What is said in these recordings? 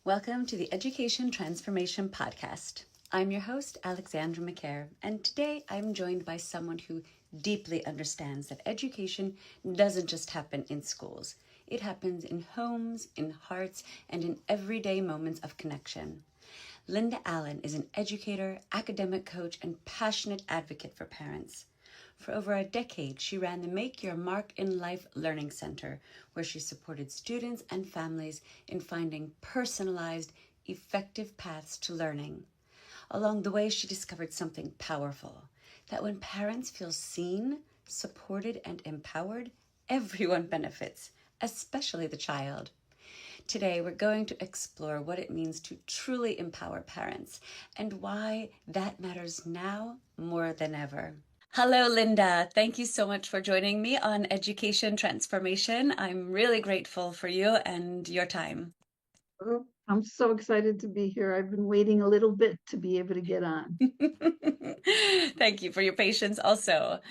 Welcome to the Education Transformation Podcast. I'm your host, Alexandra McCare, and today I'm joined by someone who deeply understands that education doesn't just happen in schools. It happens in homes, in hearts, and in everyday moments of connection. Linda Allen is an educator, academic coach, and passionate advocate for parents. For over a decade, she ran the Make Your Mark in Life Learning Center, where she supported students and families in finding personalized, effective paths to learning. Along the way, she discovered something powerful, that when parents feel seen, supported, and empowered, everyone benefits, especially the child. Today, we're going to explore what it means to truly empower parents and why that matters now more than ever. Hello, Linda. Thank you so much for joining me on Education Transformation. I'm really grateful for you and your time. Oh, I'm so excited to be here. I've been waiting a little bit to be able to get on. Thank you for your patience also.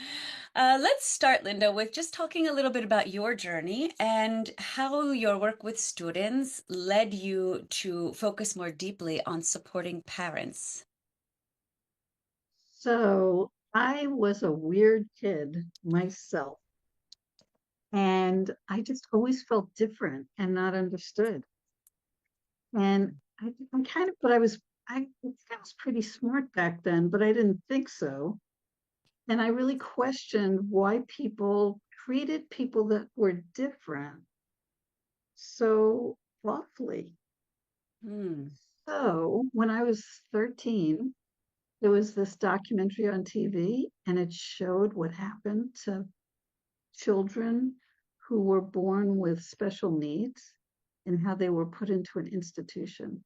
Let's start, Linda, with just talking a little bit about your journey and how your work with students led you to focus more deeply on supporting parents. So I was a weird kid myself, and I just always felt different and not understood. And I'm kind of, but I think I was pretty smart back then, but I didn't think so. And I really questioned why people treated people that were different so awfully. Hmm. So when I was 13, there was this documentary on TV, and it showed what happened to children who were born with special needs and how they were put into an institution.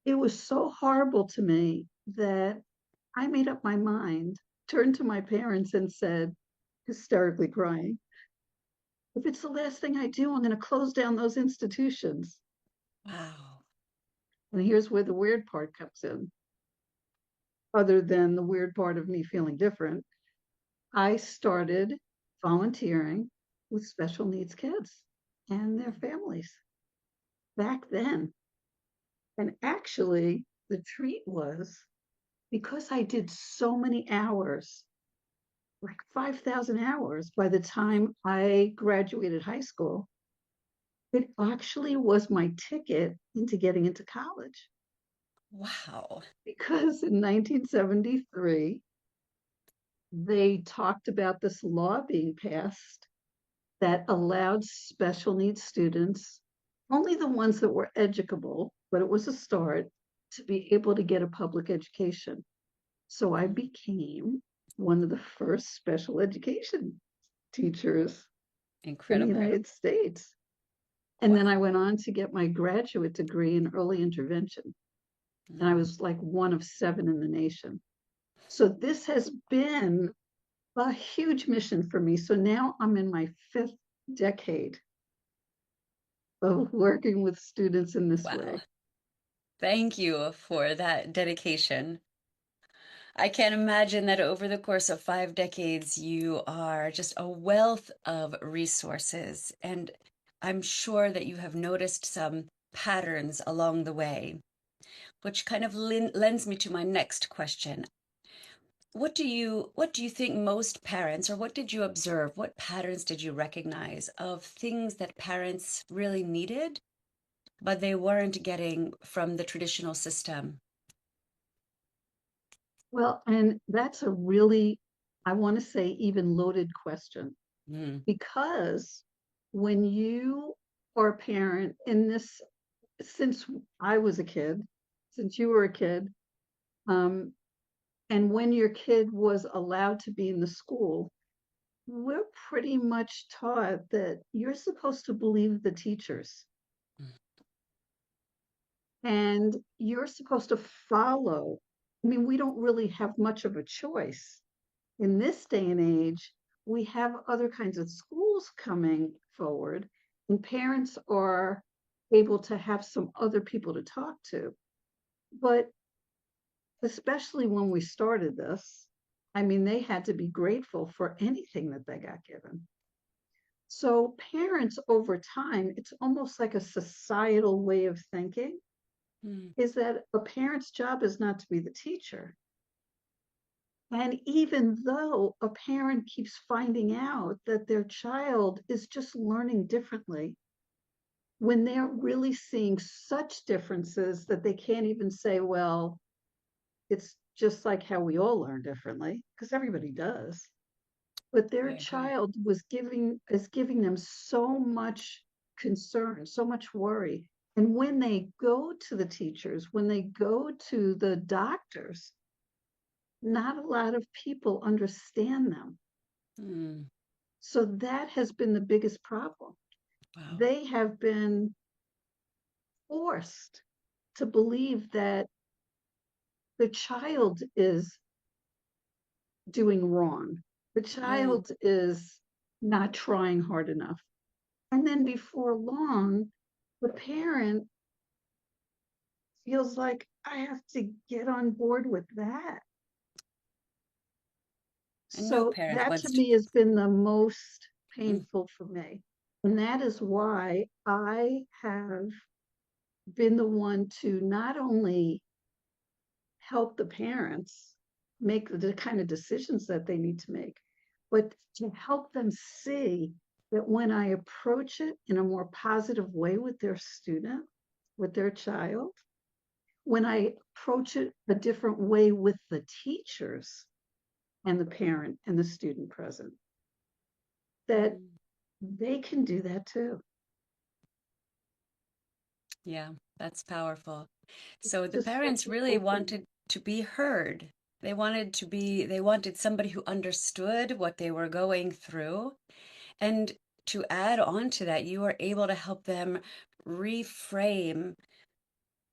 It was so horrible to me that I made up my mind, turned to my parents, and said, hysterically crying, if it's the last thing I do, I'm going to close down those institutions. Wow. And here's where the weird part comes in, other than the weird part of me feeling different. I started volunteering with special needs kids and their families back then. And actually, the treat was because I did so many hours, like 5,000 hours by the time I graduated high school, it actually was my ticket into getting into college. Wow. Because in 1973, they talked about this law being passed that allowed special needs students, only the ones that were educable, but it was a start, to be able to get a public education. So I became one of the first special education teachers in the Incredible. United States. And then Wow. I went on to get my graduate degree in early intervention. And I Mm. was like one of seven in the nation. So this has been a huge mission for me. So now I'm in my fifth decade of working with students in this Wow. way. Thank you for that dedication. I can imagine that over the course of 5 decades, you are just a wealth of resources. And I'm sure that you have noticed some patterns along the way, which kind of lends me to my next question. What do you think most parents, or what did you observe? What patterns did you recognize of things that parents really needed, but they weren't getting from the traditional system? Well, and that's a really, I want to say, even loaded question Mm. because when you are a parent in this, since I was a kid, since you were a kid, um, and when your kid was allowed to be in the school, we're pretty much taught that you're supposed to believe the teachers and you're supposed to follow. I mean, we don't really have much of a choice. In this day and age, we have other kinds of schools coming forward, and parents are able to have some other people to talk to. But especially when we started this, I mean, they had to be grateful for anything that they got given. So parents over time, it's almost like a societal way of thinking, Mm. is that a parent's job is not to be the teacher. And even though a parent keeps finding out that their child is just learning differently, when they're really seeing such differences that they can't even say, well, it's just like how we all learn differently, because everybody does. But I their agree. child is giving them so much concern, so much worry. And when they go to the teachers, when they go to the doctors, not a lot of people understand them. Mm. So that has been the biggest problem. Wow. They have been forced to believe that the child is doing wrong. The Mm. child is not trying hard enough. And then before long, the parent feels like I have to get on board with that. And no So parent that to wants to. me has been the most Mm. painful for me. And that is why I have been the one to not only help the parents make the kind of decisions that they need to make, but to help them see that when I approach it in a more positive way with their student, with their child, when I approach it a different way with the teachers and the parent and the student present, that Mm. they can do that too. Yeah, that's powerful. So It's the just such parents an really open. wanted to be heard. They wanted somebody who understood what they were going through. And to add on to that, you were able to help them reframe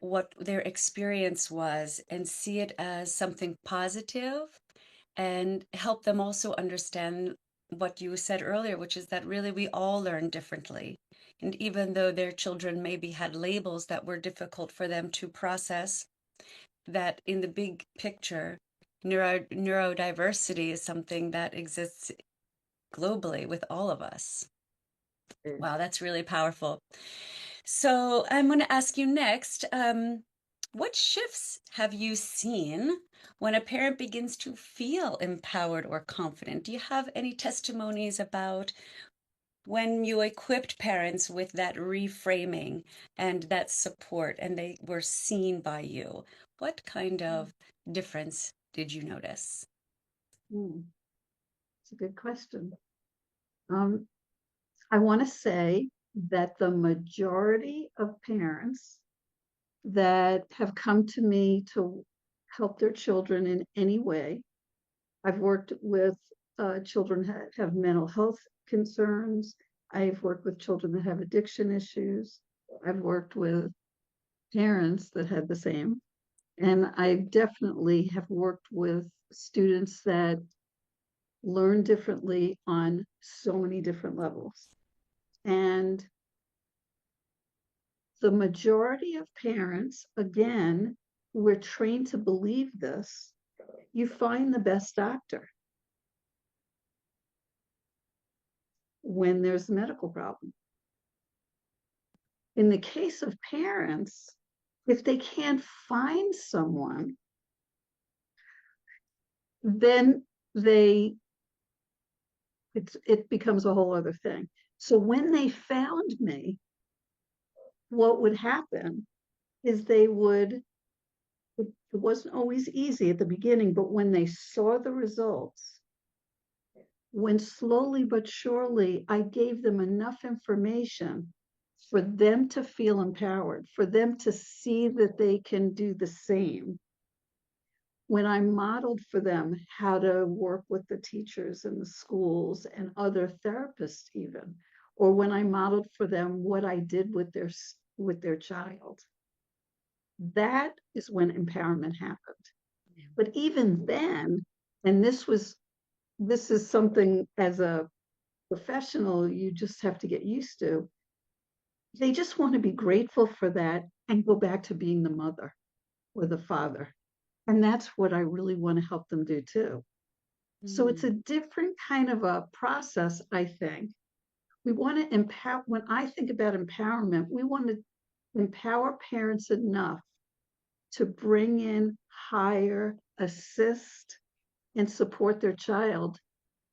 what their experience was and see it as something positive and help them also understand what you said earlier, which is that really we all learn differently. And even though their children maybe had labels that were difficult for them to process, that in the big picture, neurodiversity is something that exists globally with all of us. Wow, that's really powerful. So I'm going to ask you next, what shifts have you seen when a parent begins to feel empowered or confident? Do you have any testimonies about when you equipped parents with that reframing and that support and they were seen by you? What kind of difference did you notice? Mm, it's a good question. Um, I want to say that the majority of parents that have come to me to help their children in any way, I've worked with children that have mental health concerns. I've worked with children that have addiction issues. I've worked with parents that had the same. And I definitely have worked with students that learn differently on so many different levels. And the majority of parents, again, we're trained to believe this. You find the best doctor when there's a medical problem. In the case of parents, if they can't find someone, then they it becomes a whole other thing. So when they found me, what would happen is they would it wasn't always easy at the beginning, but when they saw the results, when slowly but surely I gave them enough information for them to feel empowered, for them to see that they can do the same. When I modeled for them how to work with the teachers in the schools and other therapists, even, or when I modeled for them what I did with their child, that is when empowerment happened. But even then, and this is something as a professional you just have to get used to. They just want to be grateful for that and go back to being the mother or the father. And that's what I really want to help them do too. So it's a Mm. different kind of a process, I think, We want to empower. When I think about empowerment, we want to empower parents enough to bring in, hire, assist, and support their child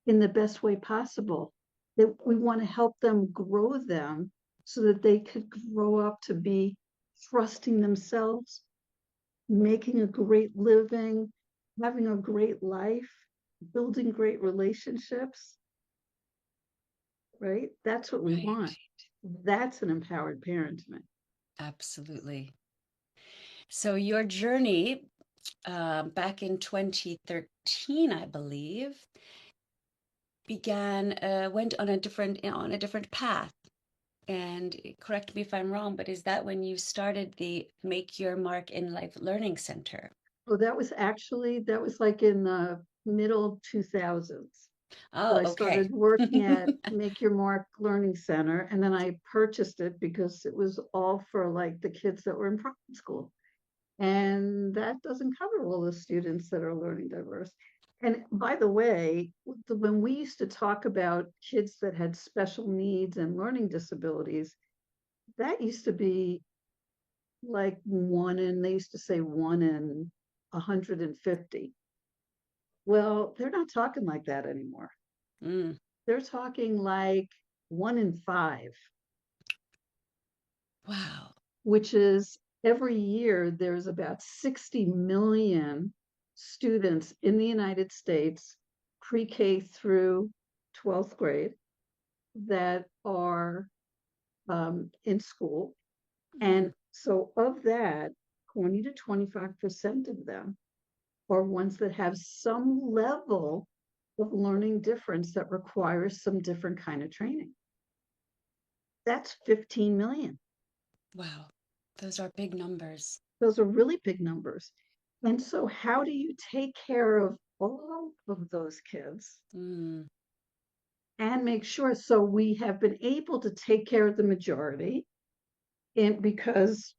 in the best way possible. That we want to help them grow them so that they could grow up to be trusting themselves, making a great living, having a great life, building great relationships, right? That's what we Right. want. That's an empowered parent to me. Absolutely. So your journey back in 2013, I believe, began went on a different path. And correct me if I'm wrong, but is that when you started the Make Your Mark in Life Learning Center? Oh, that was like in the middle 2000s. So Oh, I okay. started working at Make Your Mark Learning Center, and then I purchased it because it was all for like the kids that were in private school. And that doesn't cover all the students that are learning diverse. And by the way, when we used to talk about kids that had special needs and learning disabilities, that used to be like they used to say 1 in 150. Well, they're not talking like that anymore. Mm, They're talking like 1 in 5, wow. which is every year there's about 60 million students in the United States, pre-K through 12th grade, that are in school. Mm, And so of that, 20 to 25% of them are ones that have some level of learning difference that requires some different kind of training. That's 15 million. wow. Those are big numbers. Those are really big numbers. And so, how do you take care of all of those kids Mm, and make sure? So, we have been able to take care of the majority, and because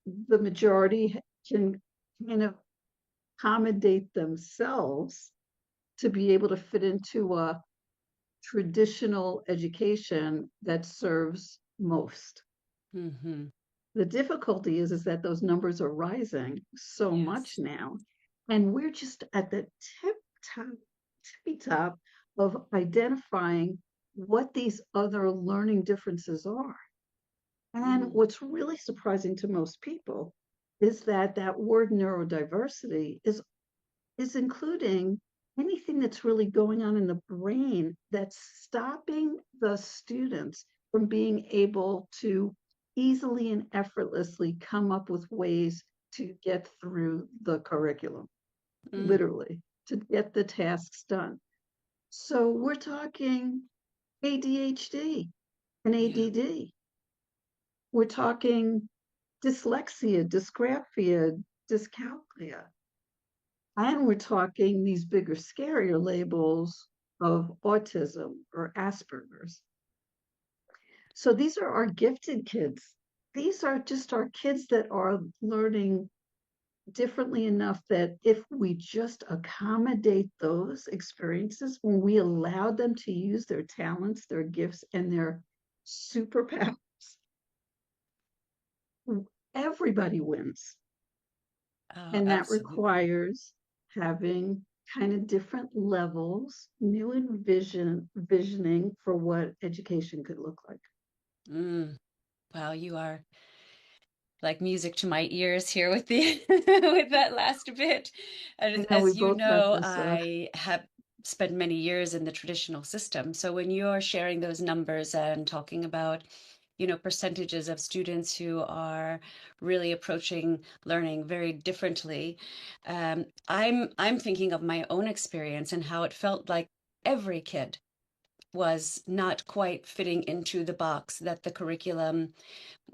the majority can kind of accommodate themselves to be able to fit into a traditional education that serves most. hmm. The difficulty is that those numbers are rising so much Yes. now, and we're just at the top, tippy top of identifying what these other learning differences are. And Mm, what's really surprising to most people is that that word neurodiversity is including anything that's really going on in the brain that's stopping the students from being able to easily and effortlessly come up with ways to get through the curriculum, mm, literally, to get the tasks done. So we're talking ADHD and yeah. ADD. We're talking dyslexia, dysgraphia, dyscalculia. And we're talking these bigger, scarier labels of autism or Asperger's. So these are our gifted kids. These are just our kids that are learning differently enough that if we just accommodate those experiences, when we allow them to use their talents, their gifts, and their superpowers, everybody wins. Oh, And that absolutely. requires having kind of different levels, new envisioning for what education could look like. Mm, wow, you are like music to my ears here with the with that last bit. I know we As you both have know, this. I have spent many years in the traditional system. So when you're sharing those numbers and talking about, percentages of students who are really approaching learning very differently, I'm thinking of my own experience and how it felt like every kid was not quite fitting into the box that the curriculum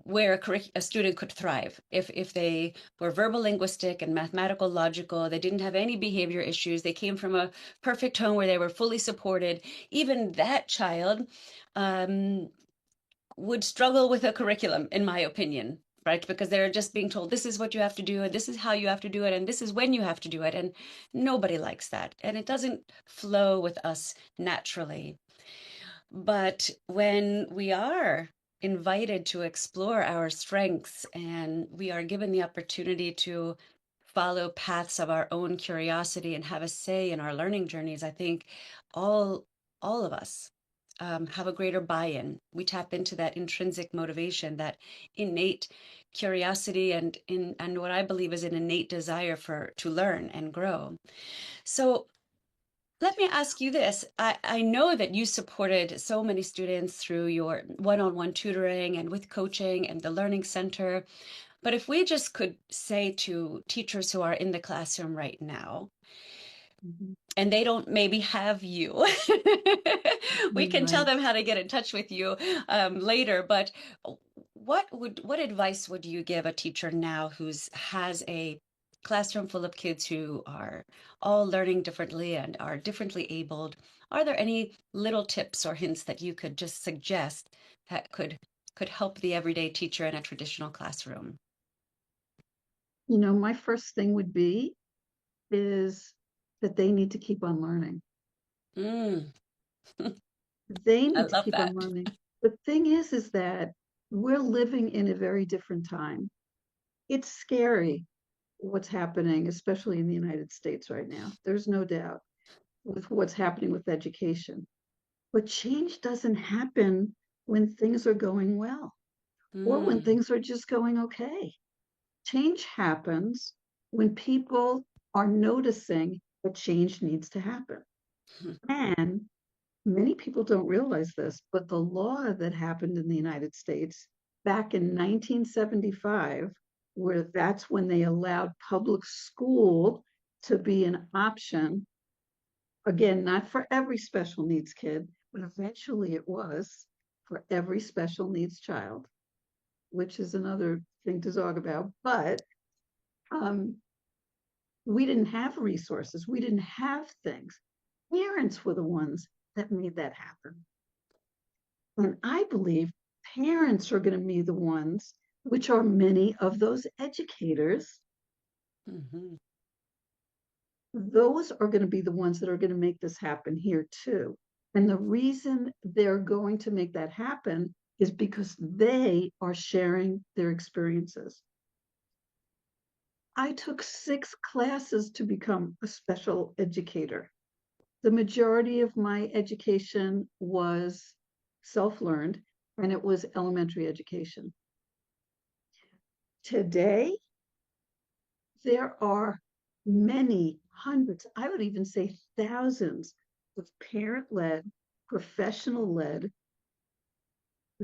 where a student could thrive if they were verbal linguistic and mathematical logical. They didn't have any behavior issues. They came from a perfect home where they were fully supported. Even that child um, would struggle with a curriculum, in my opinion, right? Because they're just being told this is what you have to do and this is how you have to do it and this is when you have to do it, and nobody likes that, and it doesn't flow with us naturally. But when we are invited to explore our strengths and we are given the opportunity to follow paths of our own curiosity and have a say in our learning journeys, I think all all of us have a greater buy-in. We tap into that intrinsic motivation, that innate curiosity, and what I believe is an innate desire for to learn and grow. So let me ask you this. I know that you supported so many students through your one-on-one tutoring and with coaching and the Learning Center. But if we just could say to teachers who are in the classroom right now, Mhm. and they don't maybe have you, we can tell Right. them how to get in touch with you later. But what advice would you give a teacher now who's has a classroom full of kids who are all learning differently and are differently abled? Are there any little tips or hints that you could just suggest that could help the everyday teacher in a traditional classroom? My first thing would be is that they need to keep on learning. Mm, They I need to love keep on that. learning. The thing is that we're living in a very different time. It's scary what's happening, especially in the United States right now. There's no doubt with what's happening with education. But change doesn't happen when things are going well or when Mm, things are just going okay. Change happens when people are noticing that change needs to happen. And many people don't realize this, but the law that happened in the United States back in 1975, where that's when they allowed public school to be an option, again, not for every special needs kid, but eventually it was for every special needs child, which is another thing to talk about. But um, we didn't have resources, we didn't have things. Parents were the ones that made that happen. And I believe parents are going to be the ones, which are many of those educators, mhm. those are going to be the ones that are going to make this happen here too. And the reason they're going to make that happen is because they are sharing their experiences. I took 6 classes to become a special educator. The majority of my education was self learned, and it was elementary education. Today, there are many hundreds, I would even say thousands of parent led, professional led,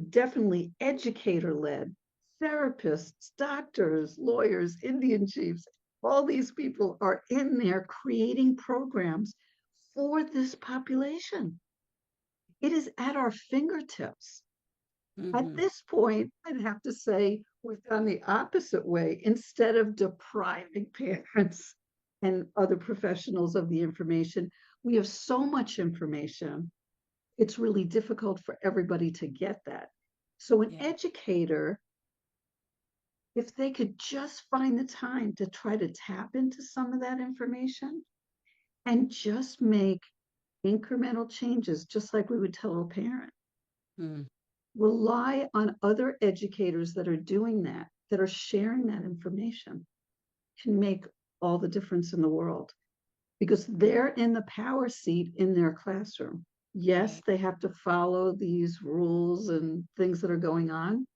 definitely educator led, therapists, doctors, lawyers, Indian chiefs. All these people are in there creating programs for this population. It is at our fingertips. At Mhm. this point, I'd have to say we've gone the opposite way. Instead of depriving parents and other professionals of the information, we have so much information, it's really difficult for everybody to get that. So, an Yeah. educator, if they could just find the time to try to tap into some of that information and just make incremental changes, just like we would tell a parent, Mm. rely on other educators that are doing that, that are sharing that information, can make all the difference in the world because they're in the power seat in their classroom. Yes, Right. they have to follow these rules and things that are going on,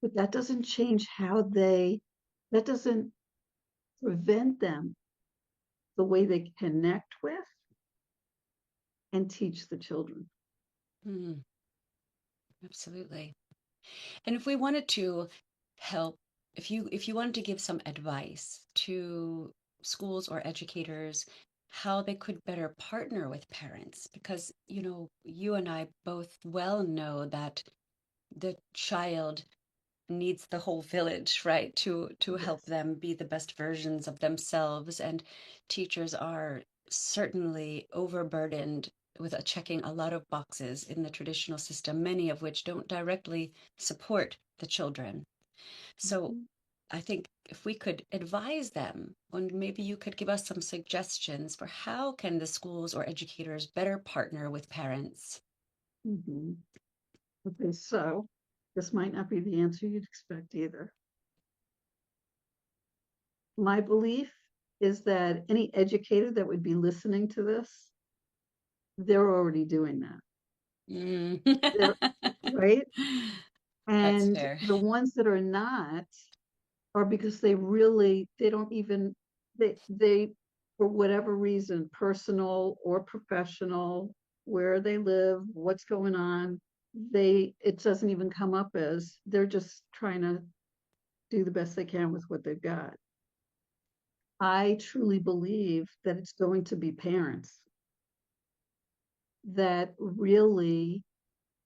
but that doesn't change that doesn't prevent them the way they connect with and teach the children. Mm. Absolutely. And if we wanted to help, if you wanted to give some advice to schools or educators how they could better partner with parents, because you and I both well know that the child needs the whole village, right, to help Yes. them be the best versions of themselves. And teachers are certainly overburdened with checking a lot of boxes in the traditional system, many of which don't directly support the children. So Mhm. I think if we could advise them, and maybe you could give us some suggestions for how can the schools or educators better partner with parents. Mhm. Okay, so this might not be the answer you'd expect either. My belief is that any educator that would be listening to this, they're already doing that. Mm. They're right. That's And fair. the ones that are not are because they don't even they for whatever reason, personal or professional, where they live, what's going on, it doesn't even come up as they're just trying to do the best they can with what they've got. I truly believe that it's going to be parents that really,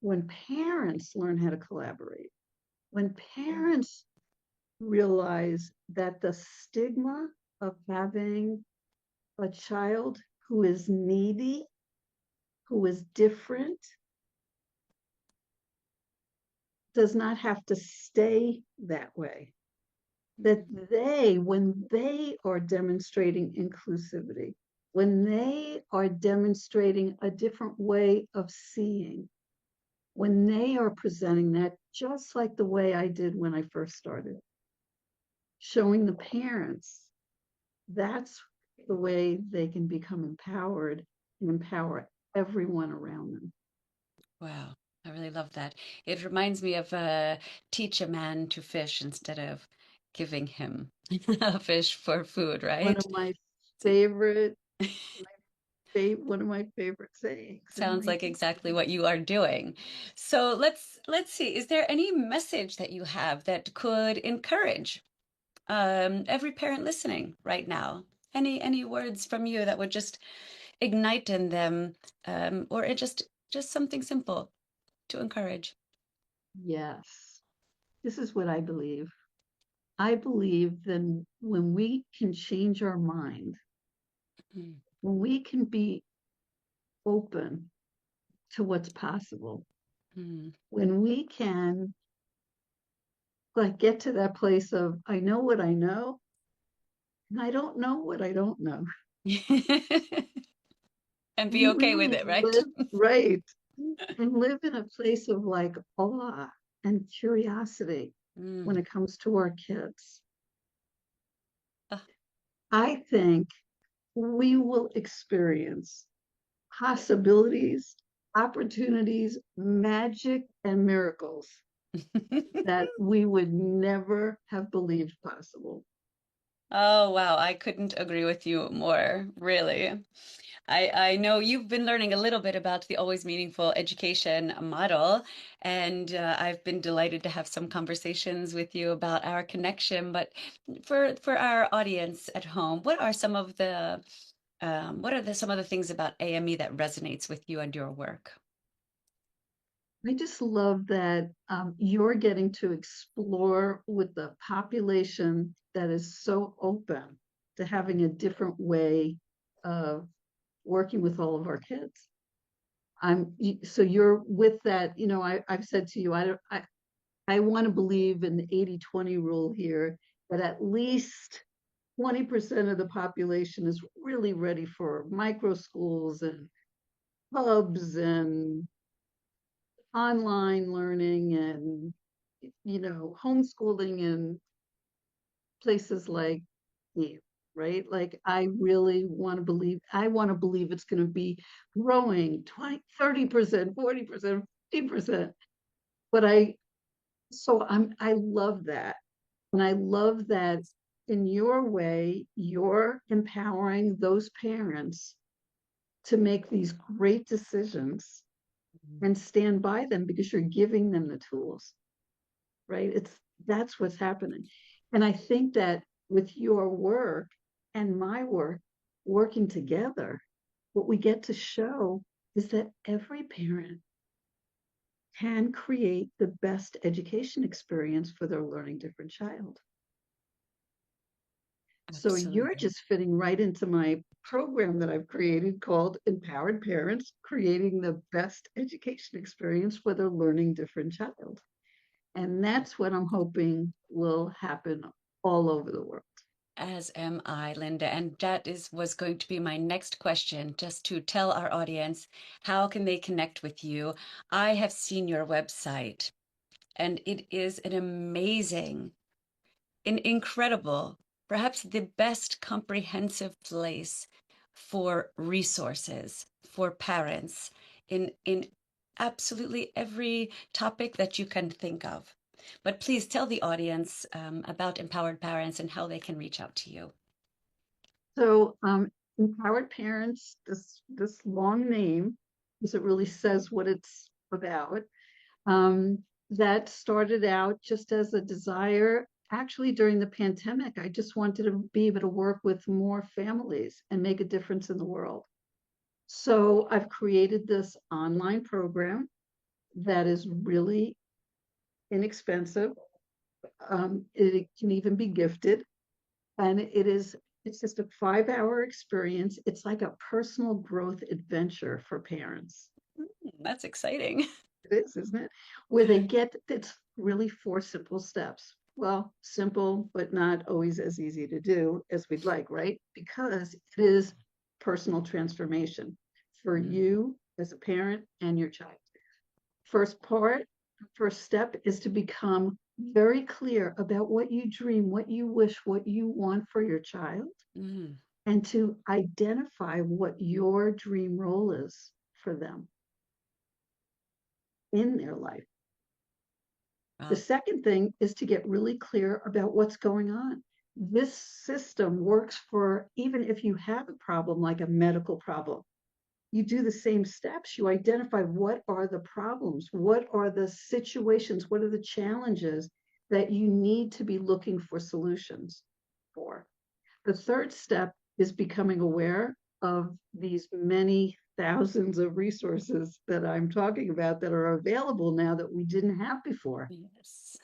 when parents learn how to collaborate, when parents realize that the stigma of having a child who is needy, who is different, does not have to stay that way. That when they are demonstrating inclusivity, when they are demonstrating a different way of seeing, when they are presenting that, just like the way I did when I first started, showing the parents that's the way they can become empowered and empower everyone around them. Wow, I really love that. It reminds me of teach a man to fish instead of giving him a fish for food, One right? of my favorite, one of my favorite sayings. And Sounds I like think, exactly what you are doing. So let's see. Is there any message that you have that could encourage every parent listening right now? Any words from you that would just ignite in them, or just something simple to encourage? yes, this is what I believe. I believe that when we can change our mind, Mm, when we can be open to what's possible, mm. when we can like get to that place of I know what I know and I don't know what I don't know. And be And okay with really it, right? live right and live in a place of like awe and curiosity when Mm. it comes to our kids. Ah. I think we will experience possibilities, opportunities, magic, and miracles that we would never have believed possible. Oh, wow. I couldn't agree with you more, really. I know you've been learning a little bit about the Always Meaningful Education model, and I've been delighted to have some conversations with you about our connection. But for our audience at home, what are some of the things about AME that resonates with you and your work? I just love that you're getting to explore with the population that is so open to having a different way of working with all of our kids. So you're with that, I've said to you, I want to believe in the 80-20 rule here, that at least 20% of the population is really ready for micro schools and hubs and online learning and homeschooling in places like you, right? Like I want to believe it's going to be growing 20, 30%, 40%, 50%. But I love that. And I love that in your way, you're empowering those parents to make these great decisions and stand by them because you're giving them the tools, right? That's what's happening. And I think that with your work and my work working together, what we get to show is that every parent can create the best education experience for their learning different child. So you're Absolutely. just fitting right into my program that I've created called Empowered Parents Creating the Best Education Experience for Their Learning Different Child. And that's what I'm hoping will happen all over the world. As am I, Linda. And that was going to be my next question, just to tell our audience, how can they connect with you? I have seen your website, and it is an amazing, an incredible, perhaps the best comprehensive place for resources for parents in absolutely every topic that you can think of. But please tell the audience about Empowered Parents and how they can reach out to you. So, empowered parents, this long name, because it really says what it's about. That started out just as a desire. Actually, during the pandemic, I just wanted to be able to work with more families and make a difference in the world. So I've created this online program that is really inexpensive. It can even be gifted, and it's just a 5 hour experience. It's like a personal growth adventure for parents. That's exciting. It is, isn't it? Where they get it's really 4 simple steps. Well, simple, but not always as easy to do as we'd like, right? Because it is personal transformation for Mm, you as a parent and your child. First part, first step is to become very clear about what you dream, what you wish, what you want for your child, mm, and to identify what your dream role is for them in their life. The wow. second thing is to get really clear about what's going on. This system works for even if you have a problem like a medical problem. You do the same steps. You identify what are the problems, what are the situations, what are the challenges that you need to be looking for solutions for. The third step is becoming aware of these many thousands of resources that I'm talking about that are available now that we didn't have before. Yes.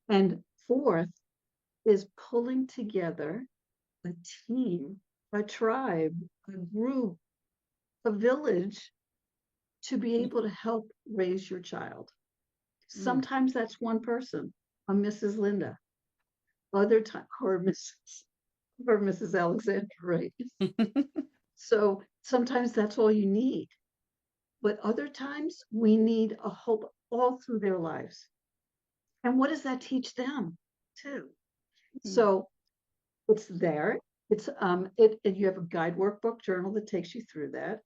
And fourth is pulling together a team, a tribe, a group, a village to be able to help raise your child. Mm. Sometimes that's one person, a Mrs. Linda, other time or Mrs. Alexander, right? So sometimes that's all you need. But other times we need a hope all through their lives. And what does that teach them too? Mm. So it's there. It's you have a guide workbook journal that takes you through that.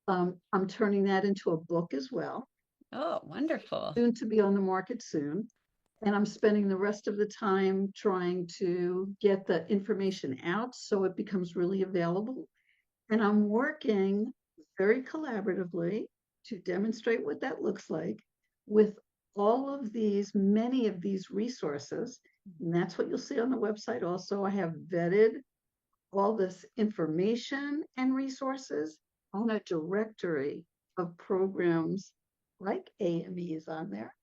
I'm turning that into a book as well, Oh, wonderful. soon to be on the market soon. And I'm spending the rest of the time trying to get the information out so it becomes really available. And I'm working very collaboratively to demonstrate what that looks like with all of these, many of these resources. And that's what you'll see on the website also. I have vetted all this information and resources on a directory of programs like AME is on there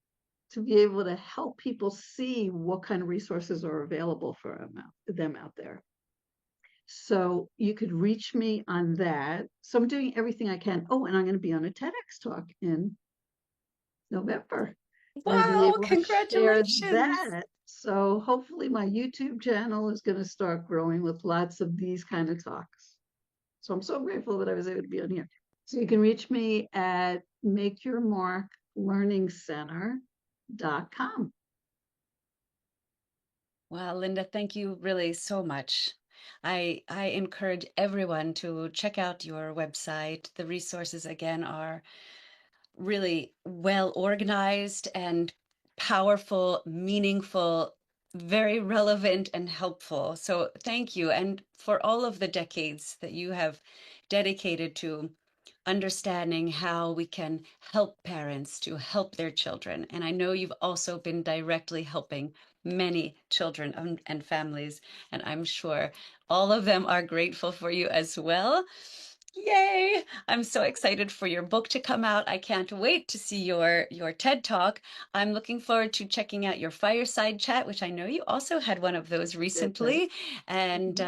to be able to help people see what kind of resources are available for them out there. So you could reach me on that. So I'm doing everything I can. Oh, and I'm going to be on a TEDx talk in November and be Wow, able to share congratulations. that. So hopefully my YouTube channel is going to start growing with lots of these kind of talks. So I'm so grateful that I was able to be on here. So you can reach me at makeyourmarklearningcenter.com. Wow, Linda, thank you really so much. I encourage everyone to check out your website. The resources again are really well organized and powerful, meaningful, very relevant and helpful. So thank you. And for all of the decades that you have dedicated to understanding how we can help parents to help their children. And I know you've also been directly helping many children and families, and I'm sure all of them are grateful for you as well. Yay! I'm so excited for your book to come out. I can't wait to see your TED Talk. I'm looking forward to checking out your fireside chat, which I know you also had one of those recently. And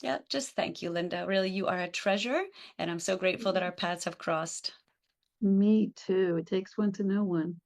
yeah, just thank you, Linda. Really, you are a treasure, and I'm so grateful that our paths have crossed. Me too. It takes one to know one.